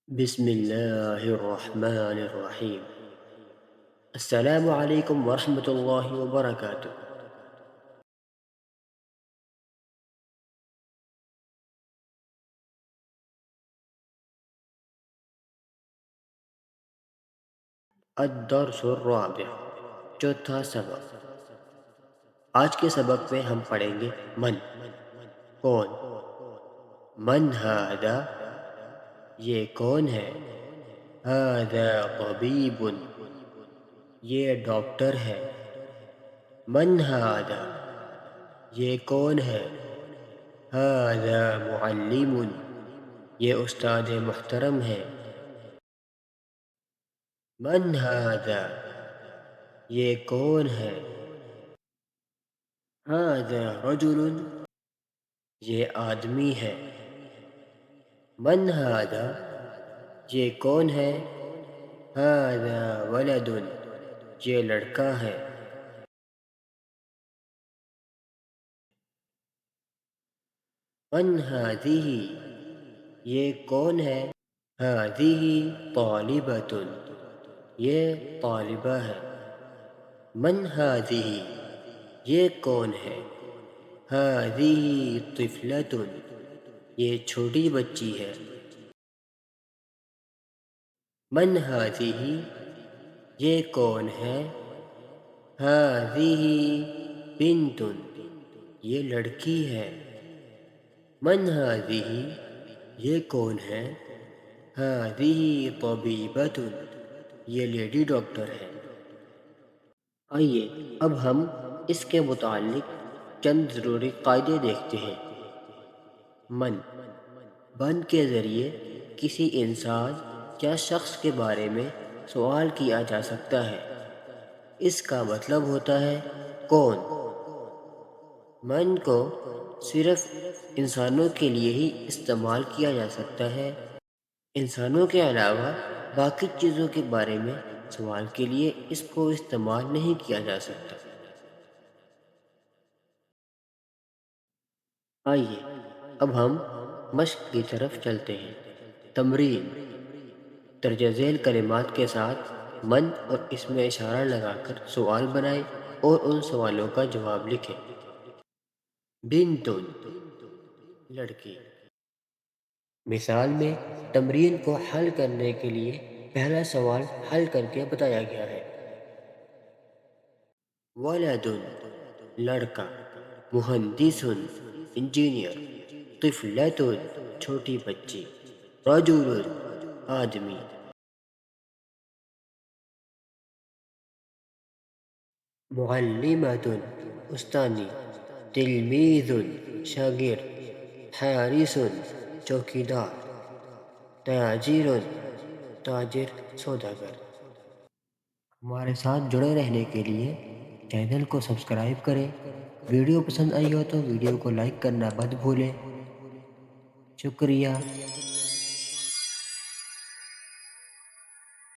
بسم الله الرحمن الرحيم. السلام عليكم ورحمة الله وبركاته. الدرس الرابع، چوتھا سبق۔ آج کے سبق میں ہم پڑھیں گے من، کون۔ من هذا، یہ کون ہے۔ هذا طبیب، یہ ڈاکٹر ہے۔ من هذا، یہ کون ہے۔ هذا معلم، یہ استاد محترم ہے۔ من هذا، یہ کون ہے۔ هذا رجل، یہ آدمی ہے۔ من هذا، یہ کون ہے۔ هذا ولد، یہ لڑکا ہے۔ من هذه، یہ کون ہے۔ هذه طالبۃ، یہ طالبہ ہے۔ من هذه، یہ کون ہے۔ هذه طفلۃ، یہ چھوٹی بچی ہے۔ من هذه، یہ کون ہے۔ هذه بنت، یہ لڑکی ہے۔ من هذه، یہ کون ہے۔ هذه طبیبۃ، یہ لیڈی ڈاکٹر ہے۔ آئیے اب ہم اس کے متعلق چند ضروری قاعدے دیکھتے ہیں۔ من، من کے ذریعے کسی انسان یا شخص کے بارے میں سوال کیا جا سکتا ہے۔ اس کا مطلب ہوتا ہے کون۔ من کو صرف انسانوں کے لیے ہی استعمال کیا جا سکتا ہے۔ انسانوں کے علاوہ باقی چیزوں کے بارے میں سوال کے لیے اس کو استعمال نہیں کیا جا سکتا۔ آئیے اب ہم مشق کی طرف چلتے ہیں۔ تمرین، درجہ ذیل کلمات کے ساتھ من اور اس میں اشارہ لگا کر سوال بنائیں اور ان سوالوں کا جواب لکھیں۔ بنتن، لڑکی۔ مثال میں تمرین کو حل کرنے کے لیے پہلا سوال حل کر کے بتایا گیا ہے۔ ولد، لڑکا۔ مہندس، انجینئر۔ طفلۃ، چھوٹی بچی۔ رجل، آدمی۔ معلمۃ، استانی۔ تلمیذ، شاگرد۔ حارس، چوکیدار۔ تاجر، تاجر سوداگر۔ ہمارے ساتھ جڑے رہنے کے لیے چینل کو سبسکرائب کریں۔ ویڈیو پسند آئی ہو تو ویڈیو کو لائک کرنا مت بھولیں۔ شکریہ۔